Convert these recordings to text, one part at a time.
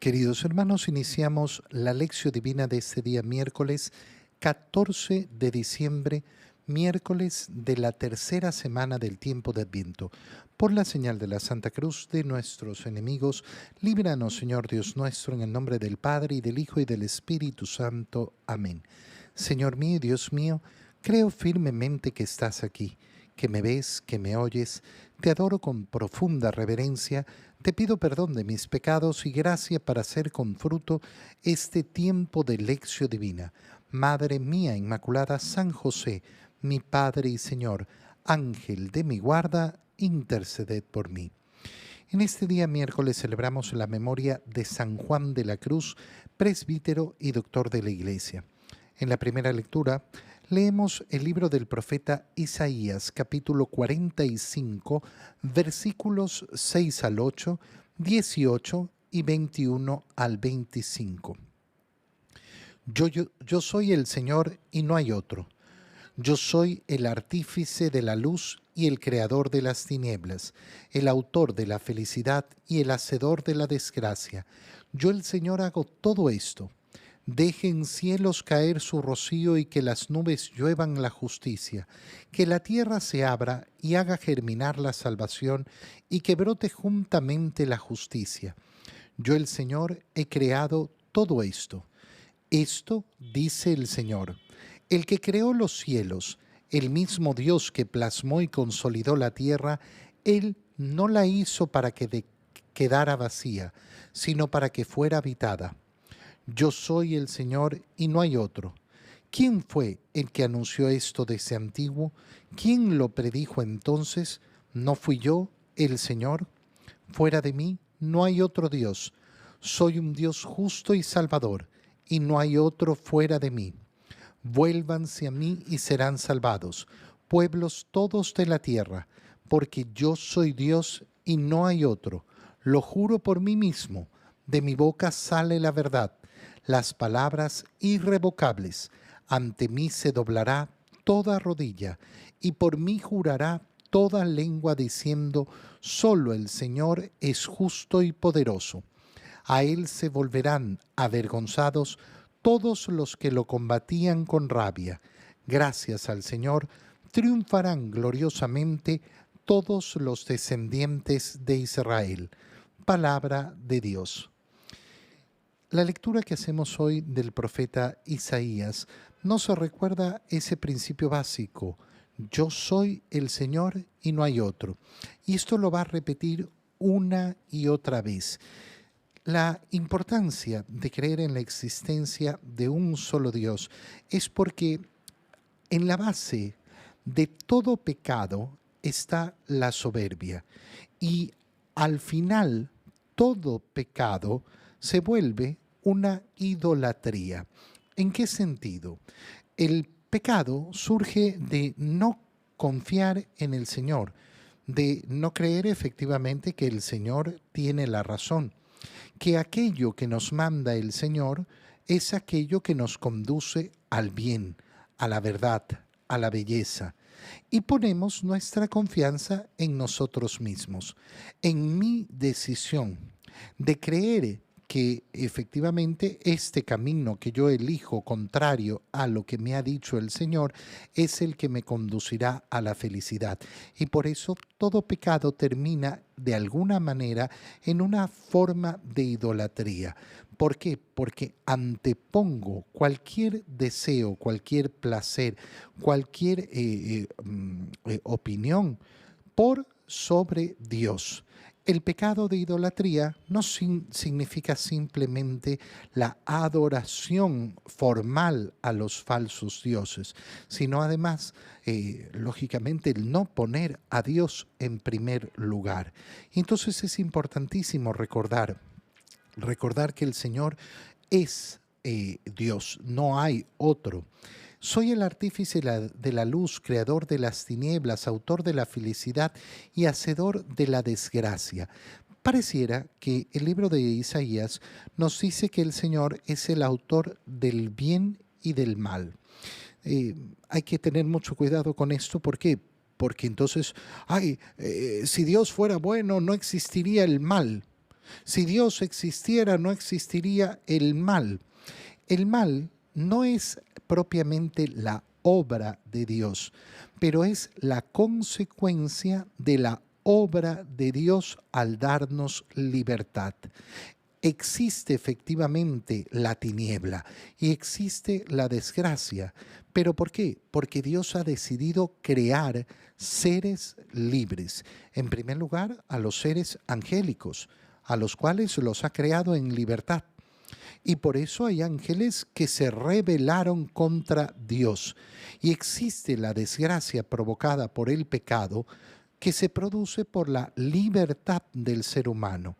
Queridos hermanos, iniciamos la lección divina de este día miércoles 14 de diciembre, miércoles de la tercera semana del tiempo de Adviento. Por la señal de la Santa Cruz de nuestros enemigos, líbranos, Señor Dios nuestro, en el nombre del Padre, y del Hijo, y del Espíritu Santo. Amén. Señor mío y Dios mío, creo firmemente que estás aquí, que me ves, que me oyes. Te adoro con profunda reverencia. Te pido perdón de mis pecados y gracia para hacer con fruto este tiempo de lección divina. Madre mía Inmaculada, San José, mi Padre y Señor, Ángel de mi guarda, interceded por mí. En este día miércoles celebramos la memoria de San Juan de la Cruz, presbítero y doctor de la Iglesia. En la primera lectura leemos el libro del profeta Isaías, capítulo 45, versículos 6 al 8, 18 y 21 al 25. Yo soy el Señor y no hay otro. Yo soy el artífice de la luz y el creador de las tinieblas, el autor de la felicidad y el hacedor de la desgracia. Yo el Señor hago todo esto. Dejen cielos caer su rocío y que las nubes lluevan la justicia, que la tierra se abra y haga germinar la salvación y que brote juntamente la justicia. Yo el Señor he creado todo esto. Esto dice el Señor, el que creó los cielos, el mismo Dios que plasmó y consolidó la tierra. Él no la hizo para que quedara vacía, sino para que fuera habitada. Yo soy el Señor y no hay otro. ¿Quién fue el que anunció esto desde antiguo? ¿Quién lo predijo entonces? ¿No fui yo, el Señor? Fuera de mí no hay otro Dios. Soy un Dios justo y salvador, y no hay otro fuera de mí. Vuélvanse a mí y serán salvados, pueblos todos de la tierra, porque yo soy Dios y no hay otro. Lo juro por mí mismo, de mi boca sale la verdad, las palabras irrevocables. Ante mí se doblará toda rodilla, y por mí jurará toda lengua diciendo, solo el Señor es justo y poderoso. A él se volverán avergonzados todos los que lo combatían con rabia. Gracias al Señor, triunfarán gloriosamente todos los descendientes de Israel. Palabra de Dios. La lectura que hacemos hoy del profeta Isaías nos recuerda ese principio básico. Yo soy el Señor y no hay otro. Y esto lo va a repetir una y otra vez. La importancia de creer en la existencia de un solo Dios es porque en la base de todo pecado está la soberbia. Y al final, todo pecado se vuelve una idolatría. ¿En qué sentido? El pecado surge de no confiar en el Señor, de no creer efectivamente que el Señor tiene la razón, que aquello que nos manda el Señor es aquello que nos conduce al bien, a la verdad, a la belleza. Y ponemos nuestra confianza en nosotros mismos, en mi decisión de creer que efectivamente este camino que yo elijo contrario a lo que me ha dicho el Señor es el que me conducirá a la felicidad. Y por eso todo pecado termina de alguna manera en una forma de idolatría. ¿Por qué? Porque antepongo cualquier deseo, cualquier placer, cualquier opinión por sobre Dios. El pecado de idolatría no significa simplemente la adoración formal a los falsos dioses, sino además, lógicamente, el no poner a Dios en primer lugar. Entonces es importantísimo recordar que el Señor es Dios, no hay otro. Soy el artífice de la luz, creador de las tinieblas, autor de la felicidad y hacedor de la desgracia. Pareciera que el libro de Isaías nos dice que el Señor es el autor del bien y del mal. Hay que tener mucho cuidado con esto. ¿Por qué? Porque entonces, si Dios fuera bueno, no existiría el mal. Si Dios existiera, no existiría el mal. El mal no es propiamente la obra de Dios, pero es la consecuencia de la obra de Dios al darnos libertad. Existe efectivamente la tiniebla y existe la desgracia. ¿Pero por qué? Porque Dios ha decidido crear seres libres. En primer lugar, a los seres angélicos, a los cuales los ha creado en libertad. Y por eso hay ángeles que se rebelaron contra Dios. Y existe la desgracia provocada por el pecado que se produce por la libertad del ser humano.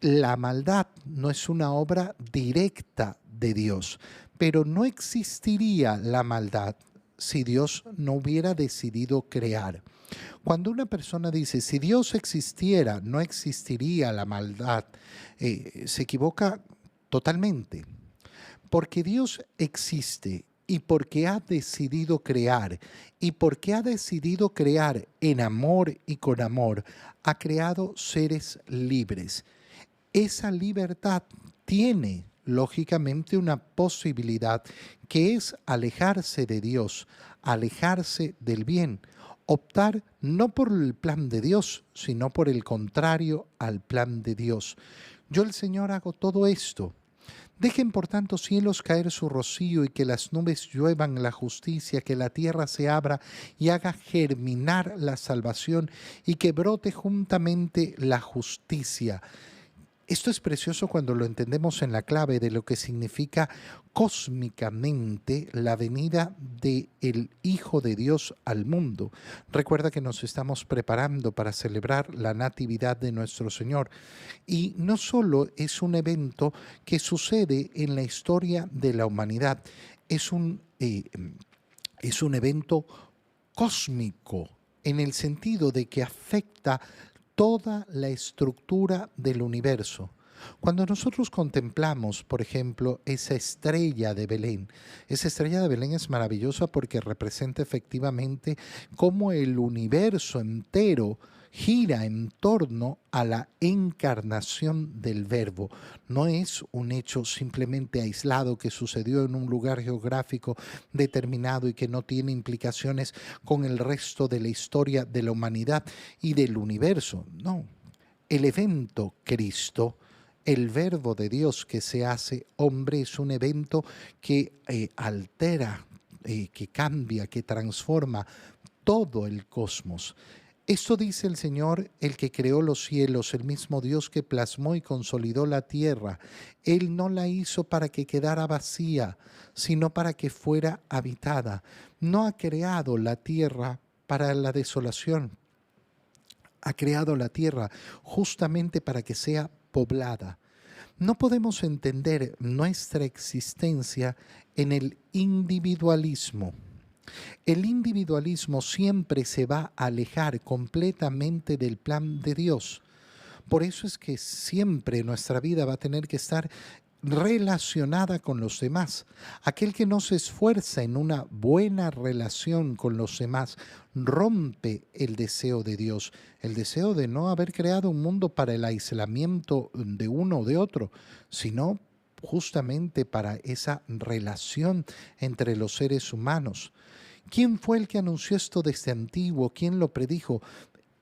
La maldad no es una obra directa de Dios, pero no existiría la maldad si Dios no hubiera decidido crear. Cuando una persona dice, si Dios existiera, no existiría la maldad, se equivoca totalmente. Porque Dios existe y porque ha decidido crear, y porque ha decidido crear en amor y con amor, ha creado seres libres. Esa libertad tiene, lógicamente, una posibilidad que es alejarse de Dios, alejarse del bien, optar no por el plan de Dios, sino por el contrario al plan de Dios. Yo, el Señor, hago todo esto. Dejen por tanto cielos caer su rocío y que las nubes lluevan la justicia, que la tierra se abra y haga germinar la salvación y que brote juntamente la justicia. Esto es precioso cuando lo entendemos en la clave de lo que significa cósmicamente la venida del Hijo de Dios al mundo. Recuerda que nos estamos preparando para celebrar la Natividad de nuestro Señor. Y no solo es un evento que sucede en la historia de la humanidad, es un evento cósmico en el sentido de que afecta toda la estructura del universo. Cuando nosotros contemplamos, por ejemplo, esa estrella de Belén, esa estrella de Belén es maravillosa porque representa efectivamente cómo el universo entero gira en torno a la encarnación del Verbo. No es un hecho simplemente aislado que sucedió en un lugar geográfico determinado y que no tiene implicaciones con el resto de la historia de la humanidad y del universo. No, el evento Cristo, el Verbo de Dios que se hace hombre, es un evento que altera, que cambia, que transforma todo el cosmos. Esto dice el Señor, el que creó los cielos, el mismo Dios que plasmó y consolidó la tierra. Él no la hizo para que quedara vacía, sino para que fuera habitada. No ha creado la tierra para la desolación. Ha creado la tierra justamente para que sea poblada. No podemos entender nuestra existencia en el individualismo. El individualismo siempre se va a alejar completamente del plan de Dios. Por eso es que siempre nuestra vida va a tener que estar relacionada con los demás. Aquel que no se esfuerza en una buena relación con los demás rompe el deseo de Dios, el deseo de no haber creado un mundo para el aislamiento de uno o de otro, sino justamente para esa relación entre los seres humanos. ¿Quién fue el que anunció esto desde antiguo? ¿Quién lo predijo?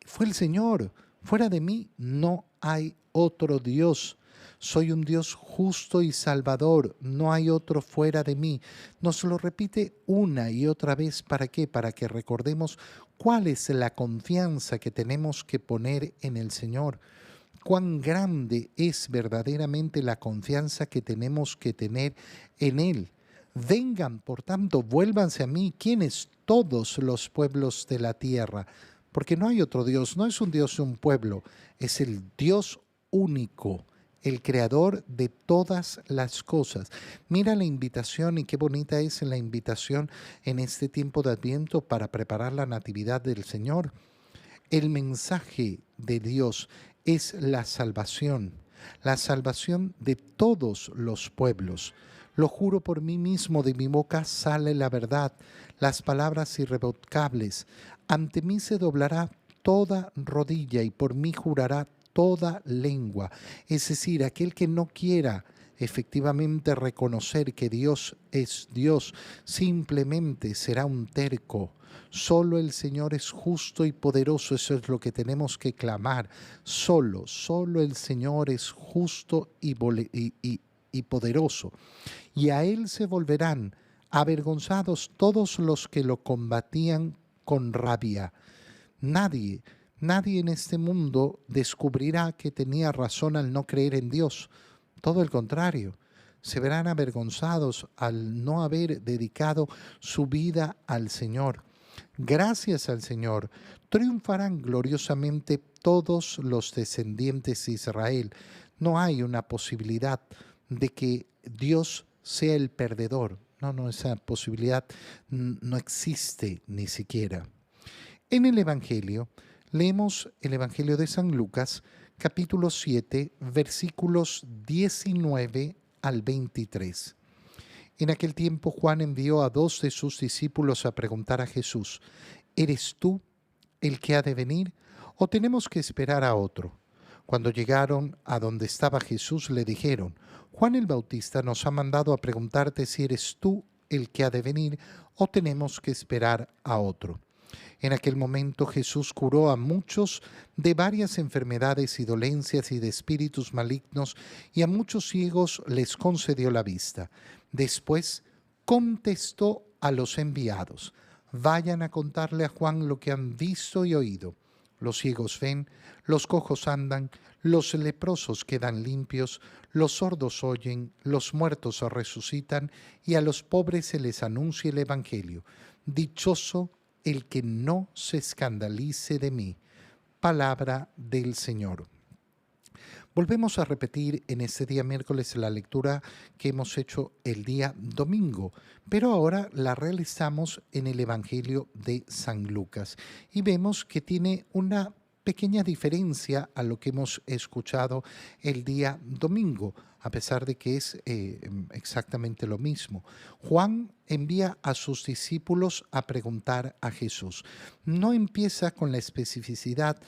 Fue el Señor. Fuera de mí no hay otro Dios. Soy un Dios justo y salvador. No hay otro fuera de mí. Nos lo repite una y otra vez. ¿Para qué? Para que recordemos cuál es la confianza que tenemos que poner en el Señor. Cuán grande es verdaderamente la confianza que tenemos que tener en Él. Vengan, por tanto, vuélvanse a mí, quienes todos los pueblos de la tierra, porque no hay otro Dios, no es un Dios de un pueblo, es el Dios único, el creador de todas las cosas. Mira la invitación y qué bonita es la invitación en este tiempo de Adviento para preparar la Natividad del Señor. El mensaje de Dios es la salvación de todos los pueblos. Lo juro por mí mismo, de mi boca sale la verdad, las palabras irrevocables. Ante mí se doblará toda rodilla y por mí jurará toda lengua. Es decir, aquel que no quiera efectivamente reconocer que Dios es Dios, simplemente será un terco. Solo el Señor es justo y poderoso, eso es lo que tenemos que clamar. Solo el Señor es justo y poderoso. Y a Él se volverán avergonzados todos los que lo combatían con rabia. Nadie, nadie en este mundo descubrirá que tenía razón al no creer en Dios. Todo el contrario, se verán avergonzados al no haber dedicado su vida al Señor. Gracias al Señor, triunfarán gloriosamente todos los descendientes de Israel. No hay una posibilidad de que Dios sea el perdedor. No, esa posibilidad no existe ni siquiera. En el Evangelio, leemos el Evangelio de San Lucas, capítulo 7, versículos 19 al 23. En aquel tiempo Juan envió a 2 de sus discípulos a preguntar a Jesús: ¿eres tú el que ha de venir o tenemos que esperar a otro? Cuando llegaron a donde estaba Jesús, le dijeron: Juan el Bautista nos ha mandado a preguntarte si eres tú el que ha de venir o tenemos que esperar a otro. En aquel momento Jesús curó a muchos de varias enfermedades y dolencias y de espíritus malignos, y a muchos ciegos les concedió la vista. Después contestó a los enviados: vayan a contarle a Juan lo que han visto y oído. Los ciegos ven, los cojos andan, los leprosos quedan limpios, los sordos oyen, los muertos resucitan, y a los pobres se les anuncia el Evangelio. Dichoso el que no se escandalice de mí. Palabra del Señor. Volvemos a repetir en este día miércoles la lectura que hemos hecho el día domingo, pero ahora la realizamos en el Evangelio de San Lucas y vemos que tiene una pequeña diferencia a lo que hemos escuchado el día domingo, a pesar de que es exactamente lo mismo. Juan envía a sus discípulos a preguntar a Jesús. No empieza con la especificidad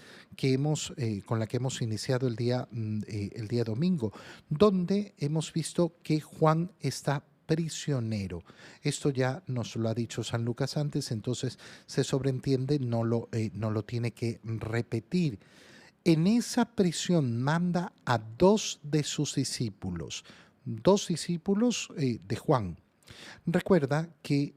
con la que hemos iniciado el día domingo, donde hemos visto que Juan está prisionero. Esto ya nos lo ha dicho San Lucas antes, entonces se sobreentiende, no lo tiene que repetir. En esa prisión manda a 2 de sus discípulos, 2 discípulos de Juan. Recuerda que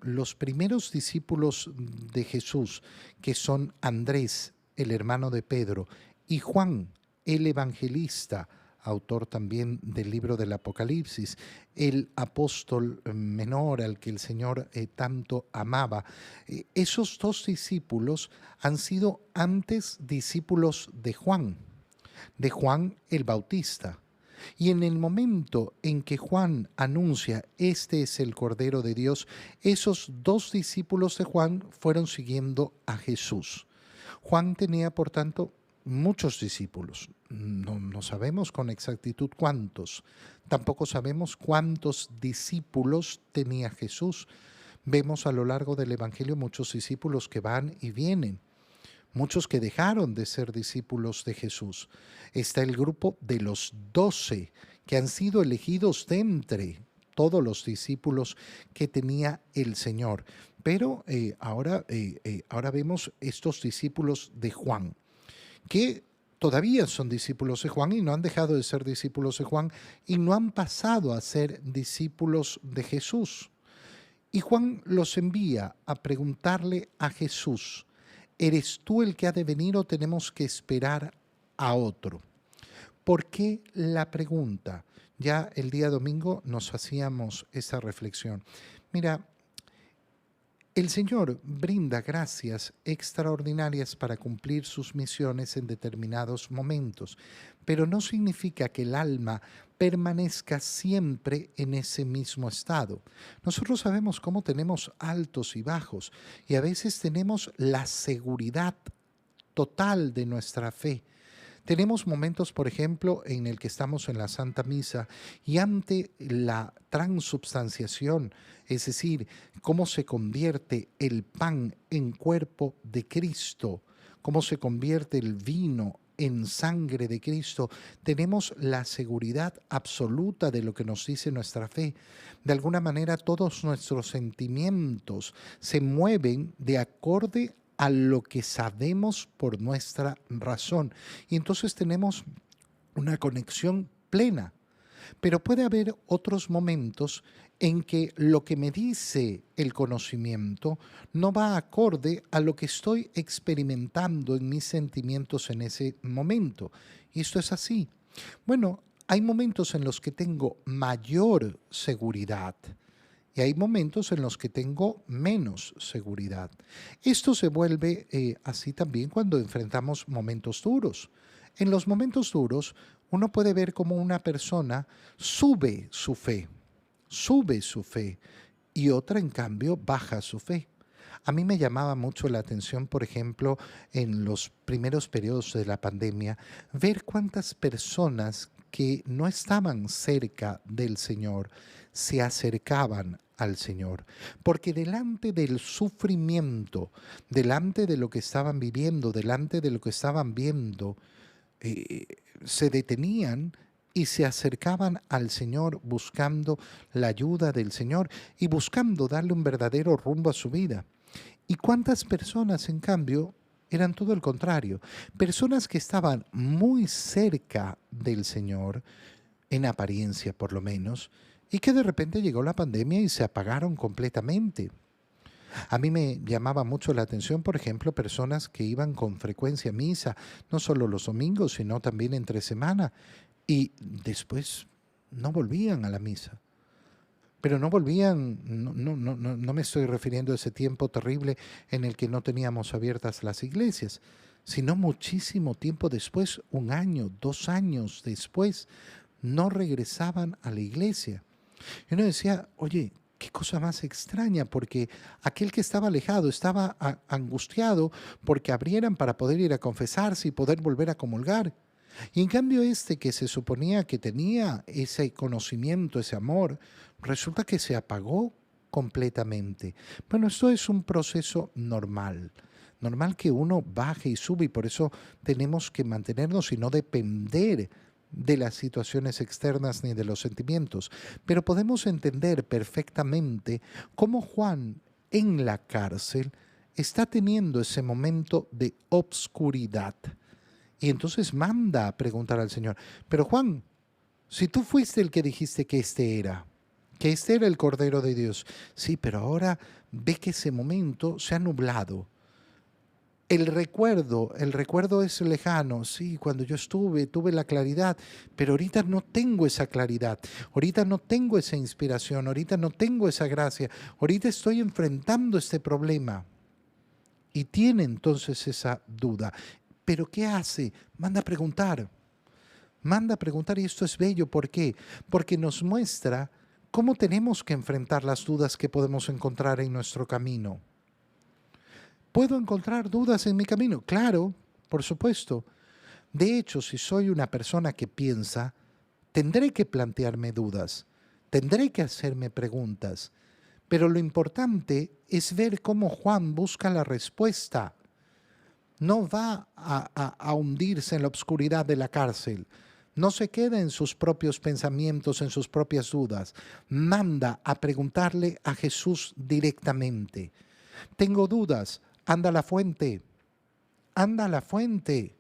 los primeros discípulos de Jesús, que son Andrés, el hermano de Pedro, y Juan, el evangelista, autor también del libro del Apocalipsis, el apóstol menor al que el Señor tanto amaba. Esos 2 discípulos han sido antes discípulos de Juan el Bautista. Y en el momento en que Juan anuncia: este es el Cordero de Dios, esos 2 discípulos de Juan fueron siguiendo a Jesús. Juan tenía, por tanto, muchos discípulos. No sabemos con exactitud cuántos. Tampoco sabemos cuántos discípulos tenía Jesús. Vemos a lo largo del Evangelio muchos discípulos que van y vienen. Muchos que dejaron de ser discípulos de Jesús. Está el grupo de los 12 que han sido elegidos de entre todos los discípulos que tenía el Señor. Pero ahora vemos estos discípulos de Juan, que todavía son discípulos de Juan y no han dejado de ser discípulos de Juan y no han pasado a ser discípulos de Jesús. Y Juan los envía a preguntarle a Jesús: ¿eres tú el que ha de venir o tenemos que esperar a otro? ¿Por qué la pregunta? Ya el día domingo nos hacíamos esa reflexión. Mira, el Señor brinda gracias extraordinarias para cumplir sus misiones en determinados momentos, pero no significa que el alma permanezca siempre en ese mismo estado. Nosotros sabemos cómo tenemos altos y bajos y a veces tenemos la seguridad total de nuestra fe. Tenemos momentos, por ejemplo, en el que estamos en la Santa Misa y ante la transubstanciación, es decir, cómo se convierte el pan en cuerpo de Cristo, cómo se convierte el vino en sangre de Cristo, tenemos la seguridad absoluta de lo que nos dice nuestra fe. De alguna manera todos nuestros sentimientos se mueven de acorde a lo que sabemos por nuestra razón. Y entonces tenemos una conexión plena. Pero puede haber otros momentos en que lo que me dice el conocimiento no va acorde a lo que estoy experimentando en mis sentimientos en ese momento. Y esto es así. Bueno, hay momentos en los que tengo mayor seguridad y hay momentos en los que tengo menos seguridad. Esto se vuelve así también cuando enfrentamos momentos duros. En los momentos duros, uno puede ver cómo una persona sube su fe, y otra, en cambio, baja su fe. A mí me llamaba mucho la atención, por ejemplo, en los primeros periodos de la pandemia, ver cuántas personas que no estaban cerca del Señor se acercaban al Señor, porque delante del sufrimiento, delante de lo que estaban viviendo, delante de lo que estaban viendo, eh, se detenían y se acercaban al Señor buscando la ayuda del Señor y buscando darle un verdadero rumbo a su vida. ¿Y cuántas personas, en cambio, eran todo el contrario? Personas que estaban muy cerca del Señor, en apariencia por lo menos, y que de repente llegó la pandemia y se apagaron completamente. A mí me llamaba mucho la atención, por ejemplo, personas que iban con frecuencia a misa, no solo los domingos, sino también entre semana, y después no volvían a la misa. Pero no volvían, no me estoy refiriendo a ese tiempo terrible en el que no teníamos abiertas las iglesias, sino muchísimo tiempo después, 1 año, 2 años después, no regresaban a la iglesia. Y uno decía, oye, qué cosa más extraña, porque aquel que estaba alejado estaba angustiado porque abrieran para poder ir a confesarse y poder volver a comulgar. Y en cambio este que se suponía que tenía ese conocimiento, ese amor, resulta que se apagó completamente. Bueno, esto es un proceso normal. Normal que uno baje y sube, y por eso tenemos que mantenernos y no depender de las situaciones externas ni de los sentimientos. Pero podemos entender perfectamente cómo Juan en la cárcel está teniendo ese momento de obscuridad. Y entonces manda a preguntar al Señor, pero Juan, si tú fuiste el que dijiste que este era el Cordero de Dios, sí, pero ahora ve que ese momento se ha nublado. El recuerdo es lejano, sí, cuando yo estuve, tuve la claridad, pero ahorita no tengo esa claridad, ahorita no tengo esa inspiración, ahorita no tengo esa gracia, ahorita estoy enfrentando este problema. Y tiene entonces esa duda. ¿Pero qué hace? Manda a preguntar, y esto es bello, ¿por qué? Porque nos muestra cómo tenemos que enfrentar las dudas que podemos encontrar en nuestro camino. ¿Puedo encontrar dudas en mi camino? Claro, por supuesto. De hecho, si soy una persona que piensa, tendré que plantearme dudas, tendré que hacerme preguntas, pero lo importante es ver cómo Juan busca la respuesta. No va a hundirse en la oscuridad de la cárcel. No se queda en sus propios pensamientos, en sus propias dudas. Manda a preguntarle a Jesús directamente. Tengo dudas. Anda a la fuente. Anda a la fuente.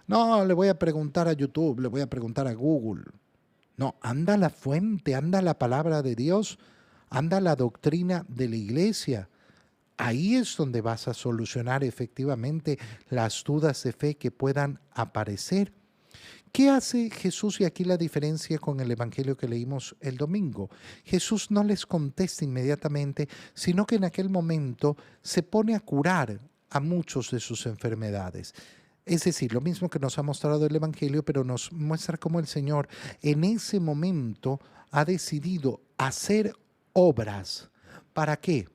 No, le voy a preguntar a YouTube, le voy a preguntar a Google. No, anda a la fuente, anda a la palabra de Dios, anda a la doctrina de la iglesia. Ahí es donde vas a solucionar efectivamente las dudas de fe que puedan aparecer. ¿Qué hace Jesús? Y aquí la diferencia con el evangelio que leímos el domingo. Jesús no les contesta inmediatamente, sino que en aquel momento se pone a curar a muchos de sus enfermedades. Es decir, lo mismo que nos ha mostrado el evangelio, pero nos muestra cómo el Señor en ese momento ha decidido hacer obras. ¿Para qué?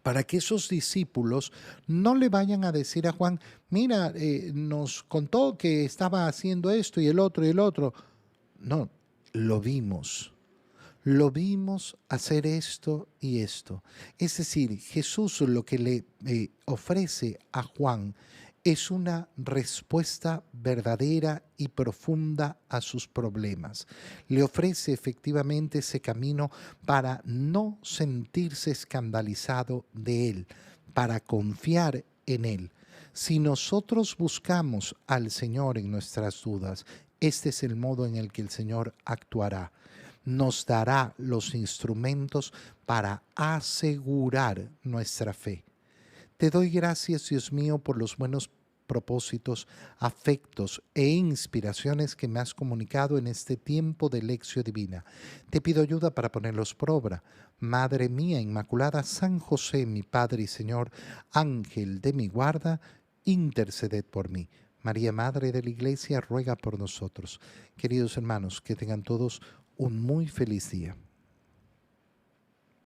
Para que esos discípulos no le vayan a decir a Juan, mira, nos contó que estaba haciendo esto y el otro y el otro. No, lo vimos hacer esto y esto. Es decir, Jesús lo que le ofrece a Juan es una respuesta verdadera y profunda a sus problemas. Le ofrece efectivamente ese camino para no sentirse escandalizado de Él, para confiar en Él. Si nosotros buscamos al Señor en nuestras dudas, este es el modo en el que el Señor actuará. Nos dará los instrumentos para asegurar nuestra fe. Te doy gracias, Dios mío, por los buenos propósitos, afectos e inspiraciones que me has comunicado en este tiempo de lección divina. Te pido ayuda para ponerlos por obra. Madre mía Inmaculada, San José, mi Padre y Señor, Ángel de mi guarda, interceded por mí. María, Madre de la Iglesia, ruega por nosotros. Queridos hermanos, que tengan todos un muy feliz día.